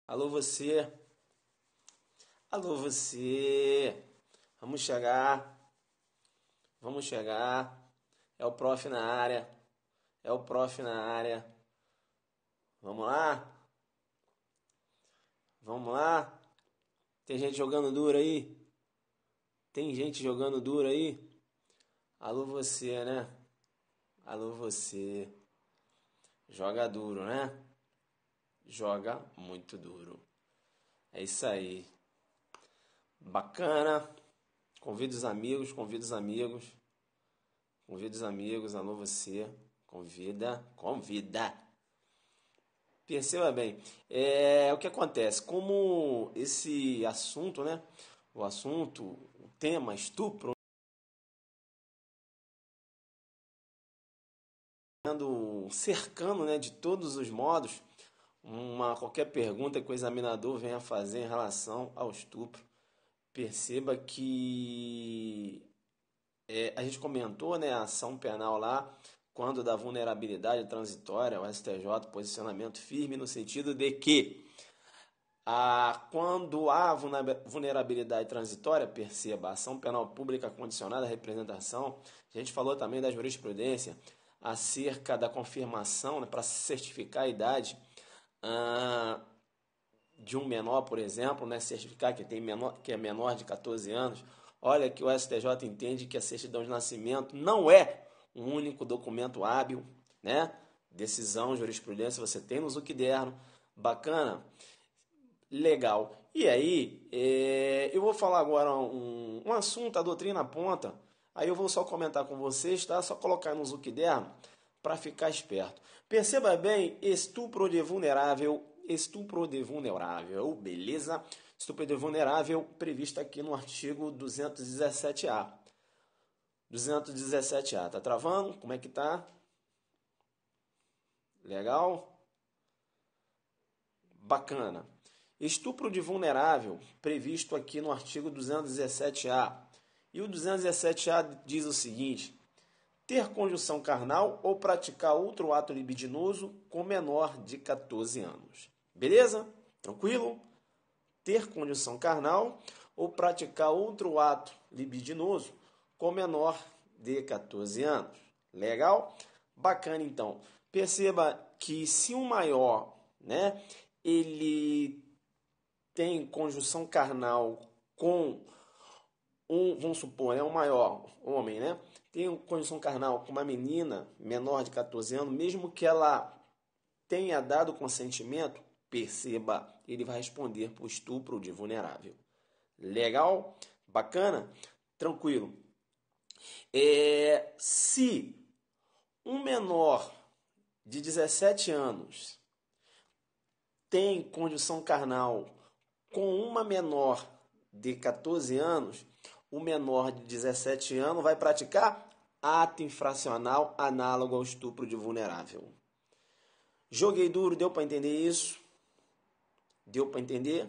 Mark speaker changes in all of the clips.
Speaker 1: Alô você, alô você, vamos chegar, vamos chegar, é o prof na área, é o prof na área, vamos lá, vamos lá, tem gente jogando duro aí, tem gente jogando duro aí, alô você, né, alô você, joga duro, né, joga muito duro, é isso aí, bacana, convida os amigos, convida os amigos. Convida os amigos, alô você, convida. Perceba bem, o que acontece, como esse assunto, né, o tema estupro, cercando, né, de todos os modos, qualquer pergunta que o examinador venha fazer em relação ao estupro, perceba que a gente comentou, né, a ação penal lá, quando da vulnerabilidade transitória, o STJ, posicionamento firme no sentido de que quando há vulnerabilidade transitória, perceba, ação penal pública condicionada à representação, a gente falou também da jurisprudência acerca da confirmação, né, para certificar a idade de um menor, por exemplo, né, certificar que é menor de 14 anos. Olha que o STJ entende que a certidão de nascimento não é um único documento hábil, né? Decisão, jurisprudência, você tem no Zuckerberg, bacana, legal. E aí, eu vou falar agora um assunto, a doutrina aponta, aí eu vou só comentar com vocês, tá? Só colocar no Zuckerberg para ficar esperto. Perceba bem, estupro de vulnerável, beleza? Estupro de vulnerável previsto aqui no artigo 217A. 217A, tá travando? Como é que tá? Legal? Bacana. Estupro de vulnerável previsto aqui no artigo 217A. E o 217A diz o seguinte: ter conjunção carnal ou praticar outro ato libidinoso com menor de 14 anos. Beleza? Tranquilo? Ter conjunção carnal ou praticar outro ato libidinoso com menor de 14 anos. Legal? Bacana, então. Perceba que se um maior, né, ele tem conjunção carnal com vamos supor, um maior homem, né? Tem conjunção carnal com uma menina menor de 14 anos, mesmo que ela tenha dado consentimento, perceba, ele vai responder por estupro de vulnerável. Legal? Bacana? Tranquilo. Se um menor de 17 anos tem conjunção carnal com uma menor de 14 anos, o menor de 17 anos vai praticar ato infracional análogo ao estupro de vulnerável. Joguei duro, deu para entender isso? Deu para entender?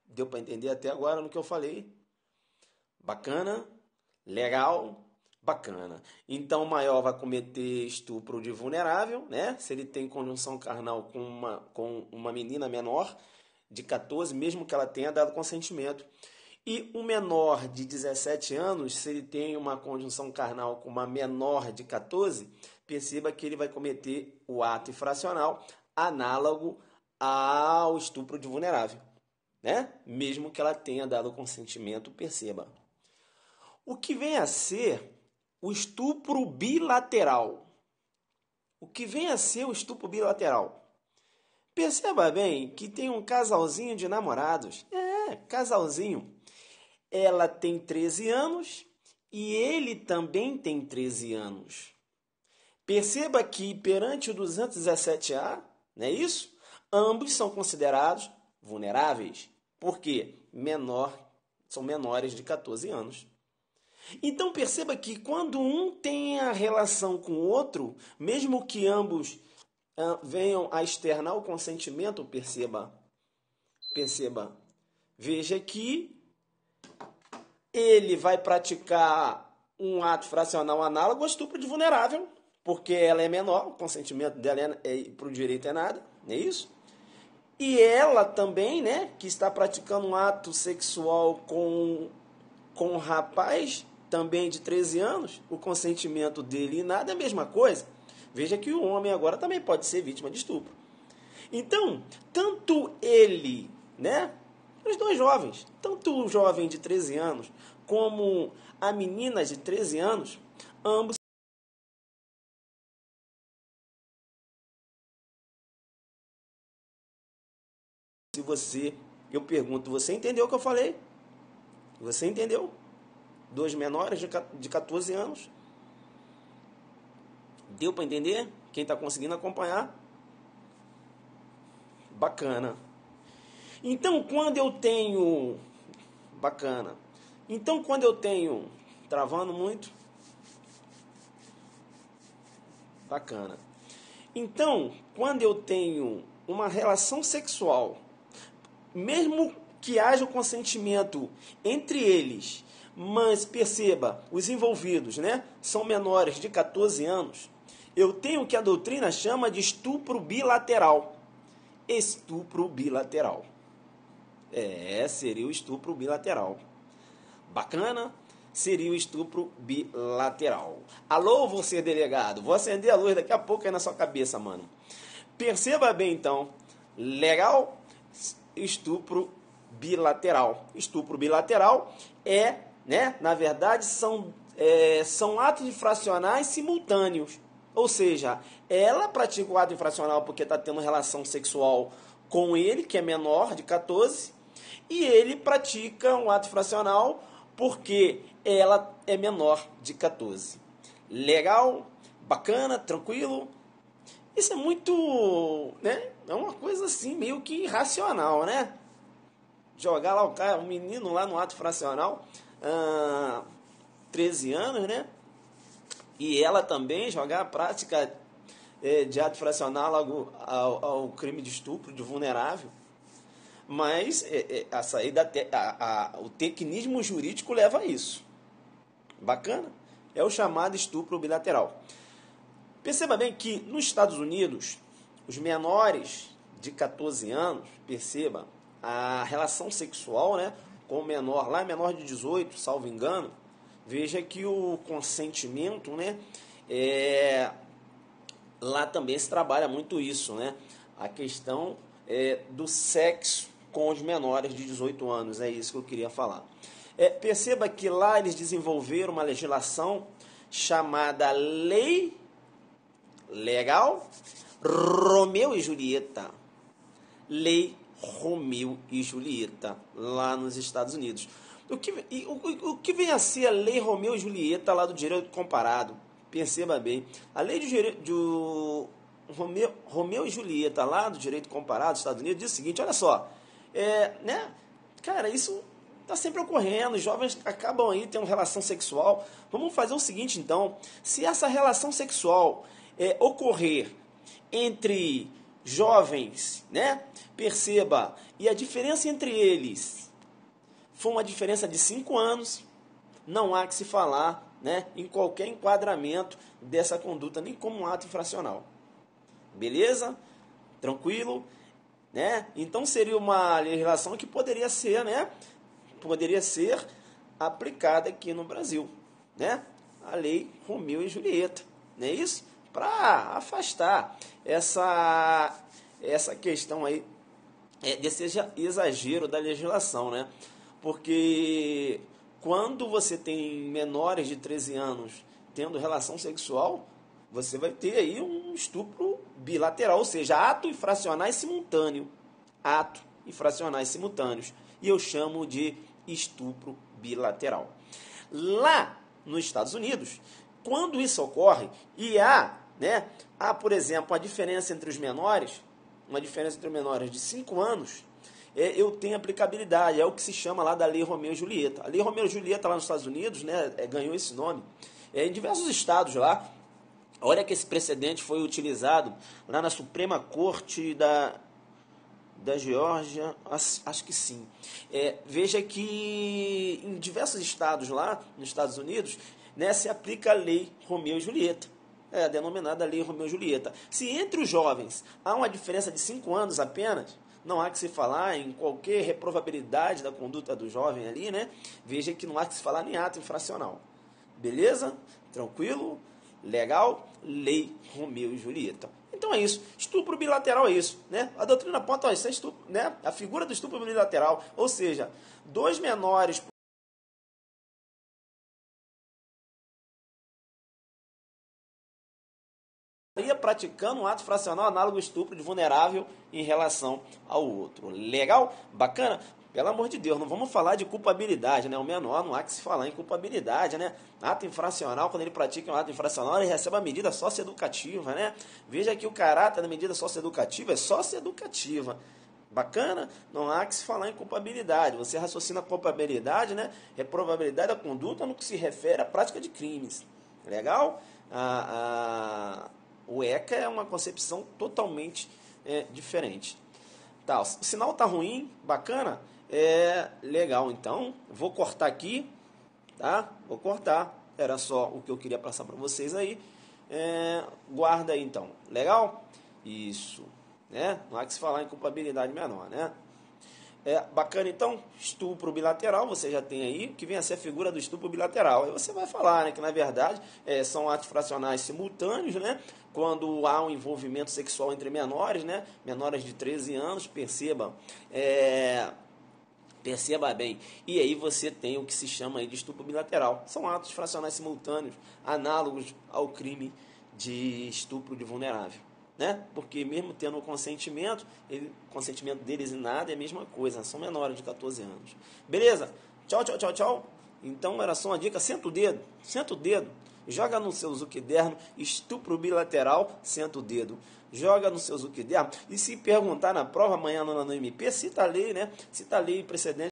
Speaker 1: Deu para entender até agora no que eu falei? Bacana? Legal? Bacana. Então o maior vai cometer estupro de vulnerável, né? Se ele tem conjunção carnal com uma menina menor de 14, mesmo que ela tenha dado consentimento. E um menor de 17 anos, se ele tem uma conjunção carnal com uma menor de 14, perceba que ele vai cometer o ato infracional análogo ao estupro de vulnerável, né? Mesmo que ela tenha dado consentimento, perceba. O que vem a ser o estupro bilateral? O que vem a ser o estupro bilateral? Perceba bem que tem um casalzinho de namorados. Casalzinho. Ela tem 13 anos e ele também tem 13 anos. Perceba que perante o 217A, não é isso? Ambos são considerados vulneráveis. Por quê? São menores de 14 anos. Então perceba que quando um tem a relação com o outro, mesmo que ambos venham a externar o consentimento, perceba, veja que ele vai praticar um ato fracional análogo ao estupro de vulnerável, porque ela é menor, o consentimento dela para o direito é nada, não é isso? E ela também, né, que está praticando um ato sexual com um rapaz, também de 13 anos, o consentimento dele e nada é a mesma coisa. Veja que o homem agora também pode ser vítima de estupro. Então, tanto ele, né, os dois jovens, tanto o jovem de 13 anos como a menina de 13 anos, ambos. Se você, eu pergunto, você entendeu o que eu falei? Você entendeu? Dois menores de 14 anos. Deu para entender? Quem está conseguindo acompanhar? Bacana. Então, quando eu tenho... Bacana. Então, quando eu tenho... Travando muito? Bacana. Então, quando eu tenho uma relação sexual, mesmo que haja o consentimento entre eles, mas perceba, os envolvidos, né, são menores de 14 anos, eu tenho o que a doutrina chama de estupro bilateral. Estupro bilateral. Seria o estupro bilateral. Bacana? Seria o estupro bilateral. Alô, você delegado, vou acender a luz daqui a pouco aí na sua cabeça, mano. Perceba bem, então. Legal? Estupro bilateral. Estupro bilateral é, né, na verdade, são atos infracionais simultâneos. Ou seja, ela pratica o ato infracional porque está tendo relação sexual com ele, que é menor de 14, e ele pratica um ato infracional porque ela é menor de 14. Legal? Bacana? Tranquilo? Isso é muito, né? É uma coisa assim, meio que irracional, né? Jogar lá o menino lá no ato fracional, 13 anos, né? E ela também jogar a prática de ato fracional ao crime de estupro de vulnerável. Mas a saída, o tecnismo jurídico leva a isso. Bacana? É o chamado estupro bilateral. Perceba bem que nos Estados Unidos, os menores de 14 anos, perceba, a relação sexual, né, com o menor, lá é menor de 18, salvo engano, veja que o consentimento, né, lá também se trabalha muito isso, né, a questão do sexo com os menores de 18 anos, é isso que eu queria falar. Perceba que lá eles desenvolveram uma legislação chamada Lei Legal Romeu e Julieta. Lei Romeu e Julieta, lá nos Estados Unidos. O que vem a ser a Lei Romeu e Julieta lá do direito comparado? Perceba bem. A lei de Romeu e Julieta lá do direito comparado dos Estados Unidos diz o seguinte, olha só, né? Cara, isso está sempre ocorrendo, os jovens acabam aí tendo relação sexual. Vamos fazer o seguinte, então, se essa relação sexual ocorrer entre jovens, né? Perceba, e a diferença entre eles foi uma diferença de 5 anos, não há que se falar, né, em qualquer enquadramento dessa conduta, nem como um ato infracional. Beleza? Tranquilo? Né? Então seria uma legislação que poderia ser, né, poderia ser aplicada aqui no Brasil, né? A lei Romeu e Julieta, não é isso? Para afastar essa questão aí desse exagero da legislação, né? Porque quando você tem menores de 13 anos tendo relação sexual, você vai ter aí um estupro bilateral, ou seja, ato infracionais simultâneo. Ato infracionais simultâneos. E eu chamo de estupro bilateral. Lá nos Estados Unidos, quando isso ocorre, e há, por exemplo, a diferença entre os menores, uma diferença entre os menores de 5 anos, eu tenho aplicabilidade, é o que se chama lá da Lei Romeu e Julieta. A Lei Romeu e Julieta lá nos Estados Unidos, ganhou esse nome. Em diversos estados lá, olha que esse precedente foi utilizado lá na Suprema Corte da Geórgia, acho que sim. Veja que em diversos estados lá, nos Estados Unidos, se aplica a Lei Romeu e Julieta. A denominada Lei Romeu e Julieta. Se entre os jovens há uma diferença de 5 anos apenas, não há que se falar em qualquer reprovabilidade da conduta do jovem ali, né? Veja que não há que se falar em ato infracional. Beleza? Tranquilo? Legal? Lei Romeu e Julieta. Então é isso. Estupro bilateral é isso, né? A doutrina aponta, isso é estupro, né? A figura do estupro bilateral, ou seja, dois menores praticando um ato fracional análogo ao estupro de vulnerável em relação ao outro. Legal? Bacana? Pelo amor de Deus, não vamos falar de culpabilidade, né? O menor não há que se falar em culpabilidade, né? Ato infracional, quando ele pratica um ato infracional, ele recebe a medida socioeducativa, né? Veja que o caráter da medida socioeducativa é socioeducativa. Bacana? Não há que se falar em culpabilidade. Você raciocina a culpabilidade, né? Reprovabilidade da conduta no que se refere à prática de crimes. Legal? O ECA é uma concepção totalmente diferente. Tá, o sinal tá ruim, bacana? Legal, então vou cortar aqui, tá? Vou cortar, era só o que eu queria passar para vocês aí. Guarda aí então, legal? Isso, né? Não há que se falar em culpabilidade menor, né? Bacana, então, estupro bilateral, você já tem aí, que vem a ser a figura do estupro bilateral. Aí você vai falar, né, que na verdade são atos fracionais simultâneos, né, quando há um envolvimento sexual entre menores, né, menores de 13 anos, perceba bem. E aí você tem o que se chama aí de estupro bilateral. São atos fracionais simultâneos, análogos ao crime de estupro de vulnerável. Né? Porque mesmo tendo o consentimento, o consentimento deles em nada é a mesma coisa, são menores de 14 anos. Beleza? Tchau, tchau, tchau, tchau. Então era só uma dica, senta o dedo, joga no seu Zuquiderno, estupro bilateral, senta o dedo. Joga no seu Zuquiderno e se perguntar na prova amanhã no MP, cita a lei, né? Cita a lei precedente